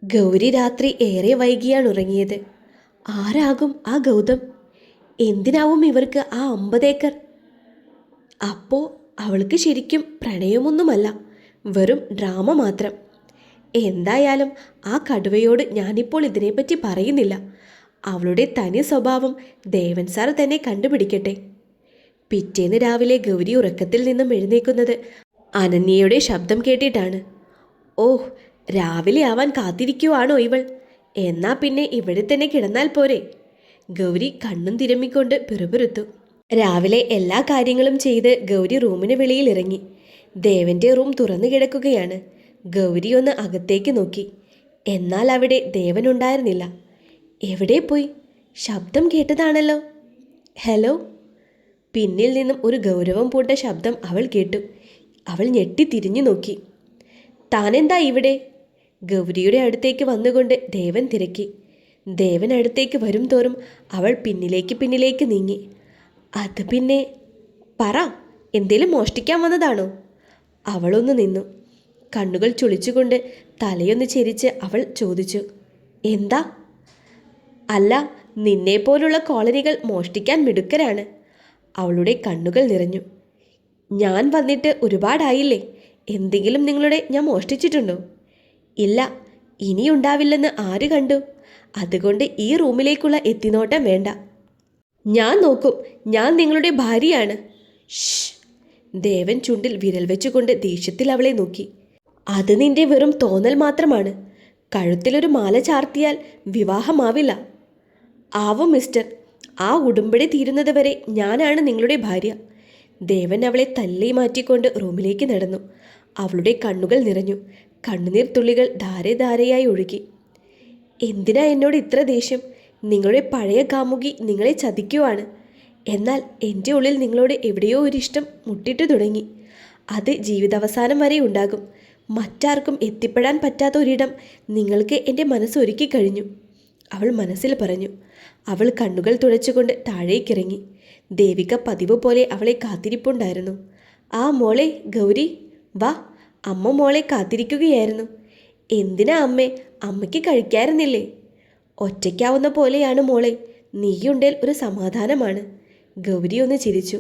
ഗൗരി രാത്രി ഏറെ വൈകിയാണ് ഉറങ്ങിയത്. ആരാകും ആ ഗൗതം? എന്തിനാവും ഇവർക്ക് ആ 50 ഏക്കർ? അപ്പോ അവൾക്ക് ശരിക്കും പ്രണയമൊന്നുമല്ല, വെറും ഡ്രാമ മാത്രം. എന്തായാലും ആ കടുവയോട് ഞാനിപ്പോൾ ഇതിനെപ്പറ്റി പറയുന്നില്ല. അവളുടെ തനി സ്വഭാവം ദേവൻ സാർ തന്നെ കണ്ടുപിടിക്കട്ടെ. പിറ്റേന്ന് രാവിലെ ഗൗരി ഉറക്കത്തിൽ നിന്നും എഴുന്നേക്കുന്നത് അനന്യയുടെ ശബ്ദം കേട്ടിട്ടാണ്. ഓഹ്, രാവിലെ ആവാൻ കാത്തിരിക്കുവാണോ ഇവൾ? എന്നാ പിന്നെ ഇവിടെ തന്നെ കിടന്നാൽ പോരെ? ഗൗരി കണ്ണും തിരുമ്മിക്കൊണ്ട് പിറുപിറുത്തു. രാവിലെ എല്ലാ കാര്യങ്ങളും ചെയ്ത് ഗൗരി റൂമിന് വെളിയിൽ ഇറങ്ങി. ദേവന്റെ റൂം തുറന്നു കിടക്കുകയാണ്. ഗൗരി ഒന്ന് അകത്തേക്ക് നോക്കി. എന്നാൽ അവിടെ ദേവൻ ഉണ്ടായിരുന്നില്ല. എവിടെ പോയി? ശബ്ദം കേട്ടതാണല്ലോ. ഹലോ. പിന്നിൽ നിന്നും ഒരു ഗൗരവം പൂണ്ട ശബ്ദം അവൾ കേട്ടു. അവൾ ഞെട്ടി തിരിഞ്ഞു നോക്കി. താനെന്താ ഇവിടെ? ഗൗരിയുടെ അടുത്തേക്ക് വന്നുകൊണ്ട് ദേവൻ തിരക്കി. ദേവൻ അടുത്തേക്ക് വരും തോറും അവൾ പിന്നിലേക്ക് നീങ്ങി. അത് പിന്നെ പറ, എന്തേലും മോഷ്ടിക്കാൻ വന്നതാണോ? അവളൊന്ന് നിന്നു. കണ്ണുകൾ ചുളിച്ചുകൊണ്ട് തലയൊന്ന് ചെരിച്ച് അവൾ ചോദിച്ചു, എന്താ? അല്ല, നിന്നെപ്പോലുള്ള കോളനികൾ മോഷ്ടിക്കാൻ മിടുക്കരാണ്. അവളുടെ കണ്ണുകൾ നിറഞ്ഞു. ഞാൻ വന്നിട്ട് ഒരുപാടായില്ലേ? എന്തെങ്കിലും നിങ്ങളുടെ ഞാൻ മോഷ്ടിച്ചിട്ടുണ്ടോ? ഇല്ല, ഇനിയുണ്ടാവില്ലെന്ന് ആര് കണ്ടു? അതുകൊണ്ട് ഈ റൂമിലേക്കുള്ള എത്തിനോട്ടം വേണ്ട. ഞാൻ നോക്കും. ഞാൻ നിങ്ങളുടെ ഭാര്യയാണ്. ഷ്. ദേവൻ ചുണ്ടിൽ വിരൽ വെച്ചുകൊണ്ട് ദേഷ്യത്തിൽ അവളെ നോക്കി. അത് നിന്റെ വെറും തോന്നൽ മാത്രമാണ്. കഴുത്തിലൊരു മാല ചാർത്തിയാൽ വിവാഹമാവില്ല. ആവും മിസ്റ്റർ. ആ ഉടുമ്പടി തീരുന്നത് വരെ ഞാനാണ് നിങ്ങളുടെ ഭാര്യ. ദേവൻ അവളെ തല്ലി മാറ്റിക്കൊണ്ട് റൂമിലേക്ക് നടന്നു. അവളുടെ കണ്ണുകൾ നിറഞ്ഞു. കണ്ണുനീർ തുള്ളികൾ ധാരെ ധാരയായി ഒഴുകി. എന്തിനാ എന്നോട് ഇത്ര ദേഷ്യം? നിങ്ങളുടെ പഴയ കാമുകി നിങ്ങളെ ചതിക്കുവാണ്. എന്നാൽ എൻ്റെ ഉള്ളിൽ നിങ്ങളോട് എവിടെയോ ഒരിഷ്ടം മുട്ടിട്ടു തുടങ്ങി. അത് ജീവിതാവസാനം വരെ ഉണ്ടാകും. മറ്റാർക്കും എത്തിപ്പെടാൻ പറ്റാത്ത ഒരിടം നിങ്ങൾക്ക് എൻ്റെ മനസ്സൊരുക്കി കഴിഞ്ഞു, അവൾ മനസ്സിൽ പറഞ്ഞു. അവൾ കണ്ണുകൾ തുടച്ചുകൊണ്ട് താഴേക്കിറങ്ങി. ദേവിക പതിവ് പോലെ അവളെ കാത്തിരിപ്പുണ്ടായിരുന്നു. ആ മോളെ ഗൗരി, വാ, അമ്മ മോളെ കാത്തിരിക്കുകയായിരുന്നു. എന്തിനാ അമ്മേ? അമ്മയ്ക്ക് കഴിക്കാറുന്നില്ലേ? ഒറ്റയ്ക്കാവുന്ന പോലെയാണ് മോളെ. നീയുണ്ടേൽ ഒരു സമാധാനമാണ്. ഗൗരി ഒന്ന് ചിരിച്ചു.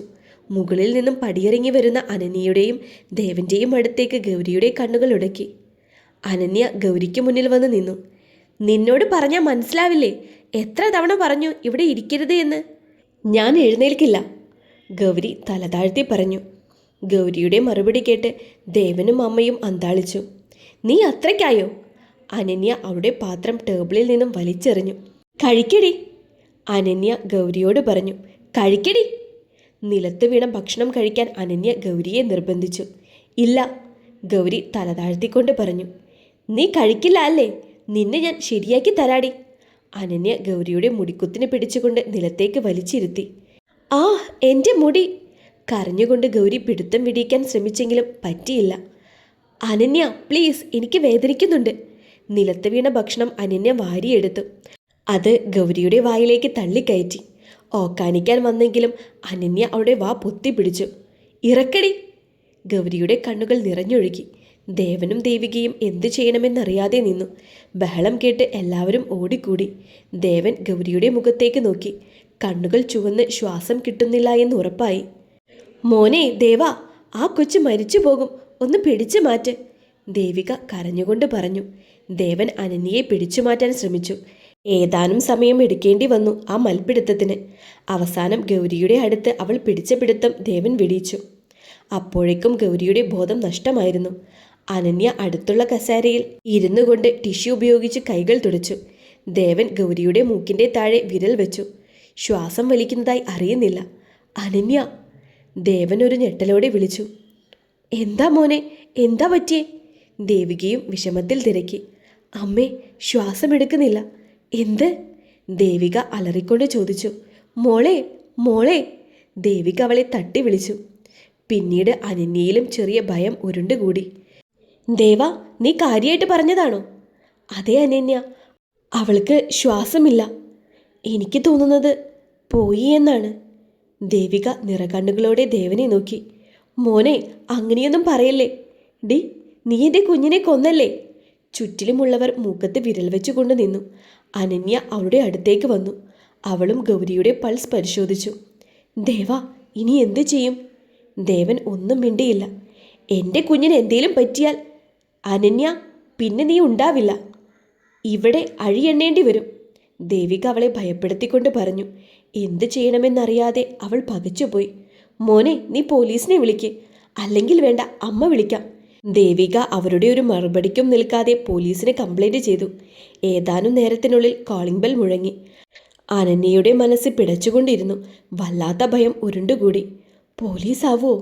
മുകളിൽ നിന്നും പടിയിറങ്ങി വരുന്ന അനന്യയുടെയും ദേവന്റെയും അടുത്തേക്ക് ഗൗരിയുടെ കണ്ണുകൾ ഉടക്കി. അനന്യ ഗൗരിക്ക് മുന്നിൽ വന്ന് നിന്നു. നിന്നോട് പറഞ്ഞാൽ മനസ്സിലാവില്ലേ? എത്ര തവണ പറഞ്ഞു ഇവിടെ ഇരിക്കരുത് എന്ന്? ഞാൻ എഴുന്നേൽക്കില്ല, ഗൗരി തല താഴ്ത്തി പറഞ്ഞു. ഗൗരിയുടെ മറുപടി കേട്ട് ദേവനും അമ്മയും അന്താളിച്ചു. നീ അത്രയ്ക്കായോ? അനന്യ അവളുടെ പാത്രം ടേബിളിൽ നിന്നും വലിച്ചെറിഞ്ഞു. കഴിക്കടി, അനന്യ ഗൗരിയോട് പറഞ്ഞു. കഴിക്കടി. നിലത്ത് വീണ ഭക്ഷണം കഴിക്കാൻ അനന്യ ഗൗരിയെ നിർബന്ധിച്ചു. ഇല്ല, ഗൗരി തല താഴ്ത്തിക്കൊണ്ട് പറഞ്ഞു. നീ കഴിക്കില്ല അല്ലേ? നിന്നെ ഞാൻ ശരിയാക്കി തരാടി. അനന്യ ഗൗരിയുടെ മുടിക്കുത്തിന് പിടിച്ചുകൊണ്ട് നിലത്തേക്ക് വലിച്ചിരുത്തി. ആ, എൻ്റെ മുടി! കരഞ്ഞുകൊണ്ട് ഗൗരി പിടുത്തം വിടിയിക്കാൻ ശ്രമിച്ചെങ്കിലും പറ്റിയില്ല. അനന്യ പ്ലീസ്, എനിക്ക് വേദനിക്കുന്നുണ്ട്. നിലത്ത് വീണ ഭക്ഷണം അനന്യ വാരിയെടുത്തു. അത് ഗൗരിയുടെ വായിലേക്ക് തള്ളിക്കയറ്റി. ഓക്കാനിക്കാൻ വന്നെങ്കിലും അനന്യ അവളുടെ വാ പൊത്തിപ്പിടിച്ചു. ഇറക്കടി. ഗൗരിയുടെ കണ്ണുകൾ നിറഞ്ഞൊഴുകി. ദേവനും ദേവികയും എന്തു ചെയ്യണമെന്നറിയാതെ നിന്നു. ബഹളം കേട്ട് എല്ലാവരും ഓടിക്കൂടി. ദേവൻ ഗൗരിയുടെ മുഖത്തേക്ക് നോക്കി. കണ്ണുകൾ ചുവന്ന് ശ്വാസം കിട്ടുന്നില്ല എന്ന് ഉറപ്പായി. മോനെ ദേവ, ആ കൊച്ചു മരിച്ചു പോകും, ഒന്ന് പിടിച്ചു മാറ്റ്, ദേവിക കരഞ്ഞുകൊണ്ട് പറഞ്ഞു. ദേവൻ അനന്യയെ പിടിച്ചു മാറ്റാൻ ശ്രമിച്ചു. ഏതാനും സമയം എടുക്കേണ്ടി വന്നു ആ മൽപ്പിടുത്തത്തിന്. അവസാനം ഗൗരിയുടെ അടുത്ത് അവൾ പിടിച്ച പിടുത്തം ദേവൻ വെടിയിച്ചു. അപ്പോഴേക്കും ഗൗരിയുടെ ബോധം നഷ്ടമായിരുന്നു. അനന്യ അടുത്തുള്ള കസേരയിൽ ഇരുന്നു കൊണ്ട് ടിഷ്യൂ ഉപയോഗിച്ച് കൈകൾ തുടച്ചു. ദേവൻ ഗൗരിയുടെ മൂക്കിൻ്റെ താഴെ വിരൽ വെച്ചു. ശ്വാസം വലിക്കുന്നതായി അറിയുന്നില്ല. അനന്യ, ദേവൻ ഒരു ഞെട്ടലോടെ വിളിച്ചു. എന്താ മോനെ, എന്താ പറ്റിയേ? ദേവികയും വിഷമത്തിൽ തിരക്കി. അമ്മേ, ശ്വാസമെടുക്കുന്നില്ല. എന്ത്? ദേവിക അലറിക്കൊണ്ട് ചോദിച്ചു. മോളെ, മോളെ! ദേവിക അവളെ തട്ടി വിളിച്ചു. പിന്നീട് അനന്യയിലും ചെറിയ ഭയം ഉരുണ്ടുകൂടി. ദേവ, നീ കാര്യമായിട്ട് പറഞ്ഞതാണോ? അതെ അനന്യ, അവൾക്ക് ശ്വാസമില്ല. എനിക്ക് തോന്നുന്നത് പോയി എന്നാണ്. ദേവിക നിറകണ്ണുകളോടെ ദേവനെ നോക്കി. മോനെ, അങ്ങനെയൊന്നും പറയല്ലേ. ഡി, നീ എൻ്റെ കുഞ്ഞിനെ കൊന്നല്ലേ? ചുറ്റിലുമുള്ളവർ മൂക്കത്ത് വിരൽ വെച്ചുകൊണ്ട് നിന്നു. അനന്യ അവളുടെ അടുത്തേക്ക് വന്നു. അവളും ഗൗരിയുടെ പൾസ് പരിശോധിച്ചു. ദേവാ, ഇനി എന്തു ചെയ്യും? ദേവൻ ഒന്നും മിണ്ടിയില്ല. എൻ്റെ കുഞ്ഞിന് എന്തേലും പറ്റിയാൽ അനന്യ, പിന്നെ നീ ഉണ്ടാവില്ല. ഇവിടെ അഴിയെണ്ണേണ്ടി വരും. ദേവിക അവളെ ഭയപ്പെടുത്തിക്കൊണ്ട് പറഞ്ഞു. എന്ത് ചെയ്യണമെന്നറിയാതെ അവൾ പകച്ചുപോയി. മോനെ, നീ പോലീസിനെ വിളിക്ക്. അല്ലെങ്കിൽ വേണ്ട, അമ്മ വിളിക്കാം. ദേവിക അവരുടെ ഒരു മറുപടിക്കും നിൽക്കാതെ പോലീസിന് കംപ്ലൈൻറ്റ് ചെയ്തു. ഏതാനും നേരത്തിനുള്ളിൽ കോളിംഗ് ബെൽ മുഴങ്ങി. അനന്യയുടെ മനസ്സ് പിടച്ചുകൊണ്ടിരുന്നു. വല്ലാത്ത ഭയം ഉരുണ്ടുകൂടി. പോലീസാവോ?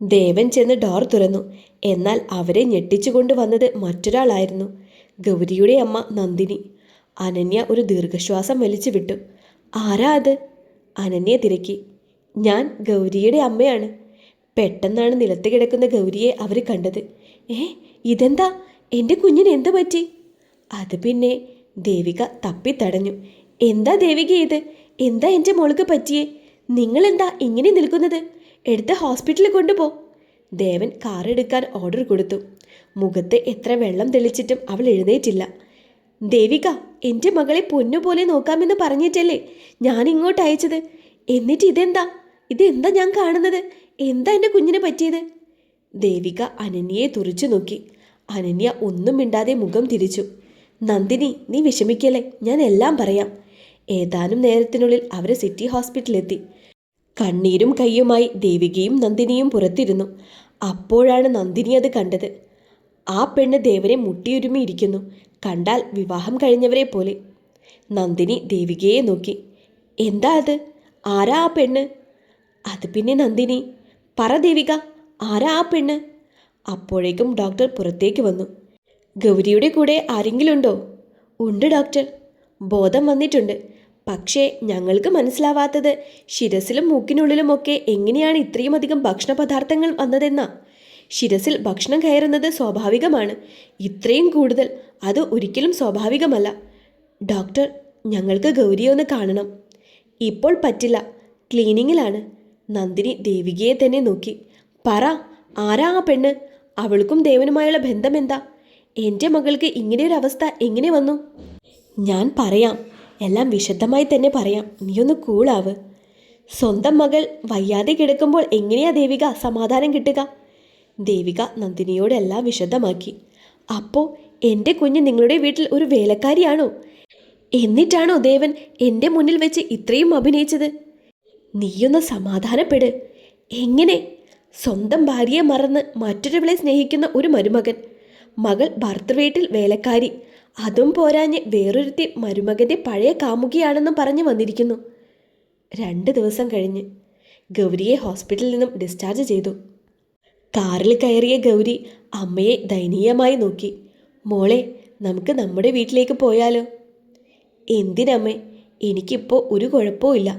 ദേവൻ ചെന്ന് ഡോർ തുറന്നു. എന്നാൽ അവരെ ഞെട്ടിച്ചുകൊണ്ട് വന്നത് മറ്റൊരാളായിരുന്നു. ഗൗരിയുടെ അമ്മ നന്ദിനി. അനന്യ ഒരു ദീർഘശ്വാസം വലിച്ചു വിട്ടു. ആരാ അത്? അനന്യ തിരക്കി. ഞാൻ ഗൗരിയുടെ അമ്മയാണ്. പെട്ടെന്നാണ് നിലത്ത് കിടക്കുന്ന ഗൗരിയെ അവർ കണ്ടത്. ഇതെന്താ? എൻ്റെ കുഞ്ഞിന് എന്ത് പറ്റി? അത് പിന്നെ ദേവിക തപ്പിത്തടഞ്ഞു. എന്താ ദേവിക ഇത്? എന്താ എൻ്റെ മോൾക്ക് പറ്റിയേ? നിങ്ങളെന്താ ഇങ്ങനെ നിൽക്കുന്നത്? എടുത്ത് ഹോസ്പിറ്റലിൽ കൊണ്ടുപോ. ദേവൻ കാറെടുക്കാൻ ഓർഡർ കൊടുത്തു. മുഖത്ത് എത്ര വെള്ളം തെളിച്ചിട്ടും അവൾ എഴുന്നേറ്റില്ല. ദേവിക, എൻ്റെ മകളെ പൊന്നുപോലെ നോക്കാമെന്ന് പറഞ്ഞിട്ടല്ലേ ഞാൻ ഇങ്ങോട്ട് അയച്ചത്. എന്നിട്ട് ഇതെന്താ ഞാൻ കാണുന്നത്? എന്താ എൻ്റെ കുഞ്ഞിന് പറ്റിയത്? ദേവിക അനന്യയെ തുറിച്ചു നോക്കി. അനന്യ ഒന്നും മിണ്ടാതെ മുഖം തിരിച്ചു. നന്ദിനി, നീ വിഷമിക്കല്ലേ, ഞാൻ എല്ലാം പറയാം. ഏതാനും നേരത്തിനുള്ളിൽ അവർ സിറ്റി ഹോസ്പിറ്റലിലെത്തി. കണ്ണീരും കയ്യുമായി ദേവികയും നന്ദിനിയും പുറത്തിരുന്നു. അപ്പോഴാണ് നന്ദിനി അത് കണ്ടത്. ആ പെണ്ണ് ദേവനെ മുട്ടിയുരുമിയിരിക്കുന്നു. കണ്ടാൽ വിവാഹം കഴിഞ്ഞവരെ പോലെ. നന്ദിനി ദേവികയെ നോക്കി. എന്താ അത്? ആരാ ആ പെണ്ണ്? അത് പിന്നെ നന്ദിനി, പറ ദേവിക, ആരാ ആ പെണ്ണ്? അപ്പോഴേക്കും ഡോക്ടർ പുറത്തേക്ക് വന്നു. ഗൗരിയുടെ കൂടെ ആരെങ്കിലും ഉണ്ടോ? ഉണ്ട് ഡോക്ടർ, ബോധം വന്നിട്ടുണ്ട്. പക്ഷേ ഞങ്ങൾക്ക് മനസ്സിലാവാത്തത് ശിരസിലും മൂക്കിനുള്ളിലുമൊക്കെ എങ്ങനെയാണ് ഇത്രയും അധികം ഭക്ഷണ പദാർത്ഥങ്ങൾ വന്നതെന്നാ. ശിരസിൽ ഭക്ഷണം കയറുന്നത് സ്വാഭാവികമാണ്. ഇത്രയും കൂടുതൽ അത് ഒരിക്കലും സ്വാഭാവികമല്ല. ഡോക്ടർ, ഞങ്ങൾക്ക് ഗൗരിയെ ഒന്ന് കാണണം. ഇപ്പോൾ പറ്റില്ല, ക്ലീനിങ്ങിലാണ്. നന്ദിനി ദേവികയെ തന്നെ നോക്കി. പറ, ആരാ ആ പെണ്ണ്? അവൾക്കും ദേവനുമായുള്ള ബന്ധം എന്താ? എൻ്റെ മകൾക്ക് ഇങ്ങനെയൊരവസ്ഥ എങ്ങനെ വന്നു? ഞാൻ പറയാം, എല്ലാം വിശദമായി തന്നെ പറയാം. നീയൊന്ന് കൂളാവ്. സ്വന്തം മകൾ വയ്യാതെ കിടക്കുമ്പോൾ എങ്ങനെയാ ദേവിക സമാധാനം കിട്ടുക? ദേവിക നന്ദിനിയോടെല്ലാം വിശദമാക്കി. അപ്പോൾ എൻ്റെ കുഞ്ഞ് നിങ്ങളുടെ വീട്ടിൽ ഒരു വേലക്കാരിയാണോ? എന്നിട്ടാണോ ദേവൻ എൻ്റെ മുന്നിൽ വെച്ച് ഇത്രയും അഭിനയിച്ചത്? നീയൊന്ന് സമാധാനപ്പെട്. എങ്ങനെ? സ്വന്തം ഭാര്യയെ മറന്ന് മറ്റൊരുവളെ സ്നേഹിക്കുന്ന ഒരു മരുമകൻ, മകൾ ഭർത്തൃവീട്ടിൽ വേലക്കാരി, അതും പോരാഞ്ഞ് വേറൊരുത്തി മരുമകൻ്റെ പഴയ കാമുകിയാണെന്നും പറഞ്ഞു വന്നിരിക്കുന്നു. 2 ദിവസം കഴിഞ്ഞ് ഗൗരിയെ ഹോസ്പിറ്റലിൽ നിന്നും ഡിസ്ചാർജ് ചെയ്തു. കാറിൽ കയറിയ ഗൗരി അമ്മയെ ദയനീയമായി നോക്കി. മോളെ, നമുക്ക് നമ്മുടെ വീട്ടിലേക്ക് പോയാലോ? എന്തിനമ്മേ? എനിക്കിപ്പോൾ ഒരു കുഴപ്പവും ഇല്ല.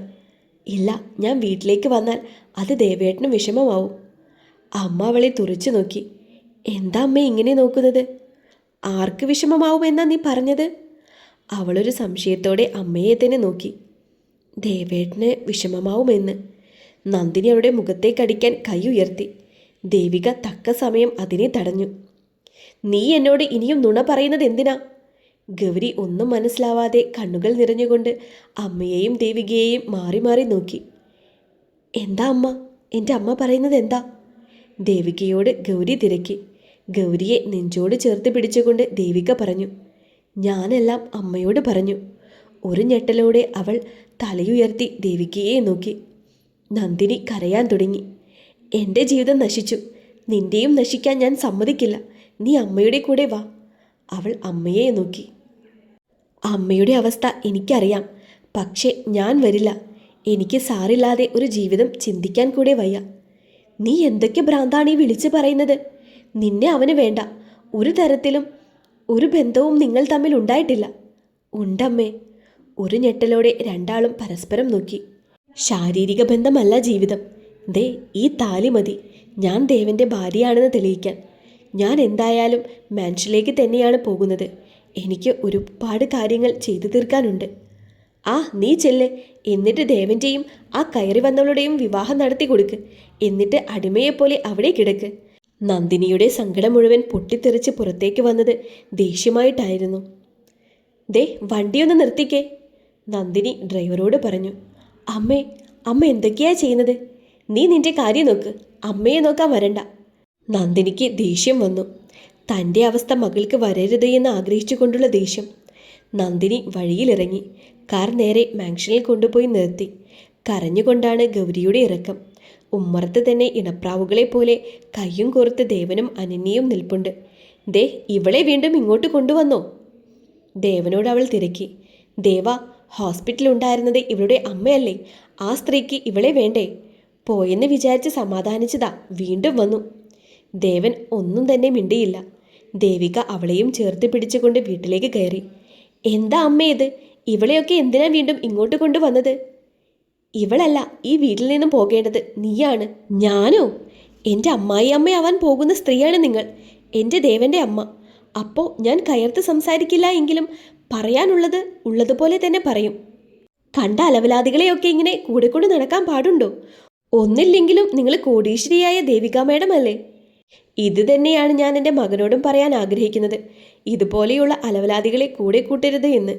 ഇല്ല, ഞാൻ വീട്ടിലേക്ക് വന്നാൽ അത് ദേവേട്ടനും വിഷമമാവും. അമ്മ അവളെ തുറച്ചു നോക്കി. എന്താ അമ്മ ഇങ്ങനെ നോക്കുന്നത്? ആർക്ക് വിഷമമാവുമെന്നാ നീ പറഞ്ഞത്? അവളൊരു സംശയത്തോടെ അമ്മയെ തന്നെ നോക്കി. ദേവേട്ടന് വിഷമമാവുമെന്ന്. നന്ദിനി അവളുടെ മുഖത്തേക്കടിക്കാൻ കൈ ഉയർത്തി. ദേവിക തക്ക സമയം അതിനെ തടഞ്ഞു. നീ എന്നോട് ഇനിയും നുണ പറയുന്നത് എന്തിനാ? ഗൗരി ഒന്നും മനസ്സിലാവാതെ കണ്ണുകൾ നിറഞ്ഞുകൊണ്ട് അമ്മയെയും ദേവികയെയും മാറി മാറി നോക്കി. എന്താ അമ്മ? എൻ്റെ അമ്മ പറയുന്നത് എന്താ? ദേവികയോട് ഗൗരി തിരക്കി. ഗൗരിയെ നെഞ്ചോട് ചേർത്ത് പിടിച്ചുകൊണ്ട് ദേവിക പറഞ്ഞു. ഞാനെല്ലാം അമ്മയോട് പറഞ്ഞു. ഒരു ഞെട്ടലോടെ അവൾ തലയുയർത്തി ദേവികയെ നോക്കി. നന്ദിനി കരയാൻ തുടങ്ങി. എൻ്റെ ജീവിതം നശിച്ചു, നിന്റെയും നശിക്കാൻ ഞാൻ സമ്മതിക്കില്ല. നീ അമ്മയുടെ കൂടെ വാ. അവൾ അമ്മയെ നോക്കി. അമ്മയുടെ അവസ്ഥ എനിക്കറിയാം, പക്ഷേ ഞാൻ വരില്ല. എനിക്ക് സാറില്ലാതെ ഒരു ജീവിതം ചിന്തിക്കാൻ കൂടെ വയ്യ. നീ എന്തൊക്കെ ഭ്രാന്താണ് ഈ വിളിച്ചു പറയുന്നത്? നിന്നെ അവന് വേണ്ട. ഒരു തരത്തിലും ഒരു ബന്ധവും നിങ്ങൾ തമ്മിൽ ഉണ്ടായിട്ടില്ല. ഉണ്ടമ്മേ. ഒരു ഞെട്ടലോടെ രണ്ടാളും പരസ്പരം നോക്കി. ശാരീരിക ബന്ധമല്ല ജീവിതം. ദേ, ഈ താലി മതി ഞാൻ ദേവൻ്റെ ഭാര്യയാണെന്ന് തെളിയിക്കാൻ. ഞാൻ എന്തായാലും മാൻഷനിലേക്ക് തന്നെയാണ് പോകുന്നത്. എനിക്ക് ഒരുപാട് കാര്യങ്ങൾ ചെയ്തു തീർക്കാനുണ്ട്. നീ ചെല്ല്. എന്നിട്ട് ദേവൻ്റെയും ആ കയറി വന്നവളുടെയും വിവാഹം നടത്തി കൊടുക്ക്. എന്നിട്ട് അടിമയെപ്പോലെ അവിടെ കിടക്ക്. നന്ദിനിയുടെ സങ്കടം മുഴുവൻ പൊട്ടിത്തെറിച്ച് പുറത്തേക്ക് വന്നത് ദേഷ്യമായിട്ടായിരുന്നു. ദേ വണ്ടിയൊന്ന് നിർത്തിക്കേ, നന്ദിനി ഡ്രൈവറോട് പറഞ്ഞു. അമ്മേ, അമ്മ എന്തൊക്കെയാ ചെയ്യുന്നത്? നീ നിന്റെ കാര്യം നോക്ക്, അമ്മയെ നോക്കാൻ വരണ്ട. നന്ദിനിക്ക് ദേഷ്യം വന്നു. തൻ്റെ അവസ്ഥ മകൾക്ക് വരരുത് എന്ന് ആഗ്രഹിച്ചുകൊണ്ടുള്ള ദേഷ്യം. നന്ദിനി വഴിയിലിറങ്ങി. കാർ നേരെ മാൻഷനിൽ കൊണ്ടുപോയി നിർത്തി. കരഞ്ഞുകൊണ്ടാണ് ഗൗരിയുടെ ഇറക്കം. ഉമ്മറത്ത് തന്നെ ഇണപ്രാവുകളെ പോലെ കയ്യും കോർത്ത് ദേവനും അനന്യയും നിൽപ്പുണ്ട്. ദേ ഇവളെ വീണ്ടും ഇങ്ങോട്ട് കൊണ്ടുവന്നോ? ദേവനോട് അവൾ തിരക്കി. ദേവ, ഹോസ്പിറ്റലുണ്ടായിരുന്നത് ഇവളുടെ അമ്മയല്ലേ? ആ സ്ത്രീക്ക് ഇവളെ വേണ്ടേ? പോയെന്ന് വിചാരിച്ച് സമാധാനിച്ചതാ, വീണ്ടും വന്നു. ദേവൻ ഒന്നും തന്നെ മിണ്ടിയില്ല. ദേവിക അവളെയും ചേർത്ത് പിടിച്ചുകൊണ്ട് വീട്ടിലേക്ക് കയറി. എന്താ അമ്മ ഇത്? ഇവളെയൊക്കെ എന്തിനാ വീണ്ടും ഇങ്ങോട്ട് കൊണ്ടുവന്നത്? ഇവളല്ല ഈ വീട്ടിൽ നിന്നും പോകേണ്ടത്, നീയാണ്. ഞാനോ? എൻ്റെ അമ്മായി അമ്മയാവാൻ പോകുന്ന സ്ത്രീയാണ് നിങ്ങൾ, എൻ്റെ ദേവൻ്റെ അമ്മ. അപ്പോൾ ഞാൻ കയർത്ത് സംസാരിക്കില്ല എങ്കിലും പറയാനുള്ളത് ഉള്ളതുപോലെ തന്നെ പറയും. കണ്ട അലവലാദികളെയൊക്കെ ഇങ്ങനെ കൂടെ കൊണ്ട് നടക്കാൻ പാടുണ്ടോ? ഒന്നില്ലെങ്കിലും നിങ്ങൾ കോടീശ്വരിയായ ദേവിക മേഡം അല്ലേ? ഇത് തന്നെയാണ് ഞാൻ എൻ്റെ മകനോടും പറയാൻ ആഗ്രഹിക്കുന്നത്. ഇതുപോലെയുള്ള അലവലാദികളെ കൂടെ കൂട്ടരുത് എന്ന്.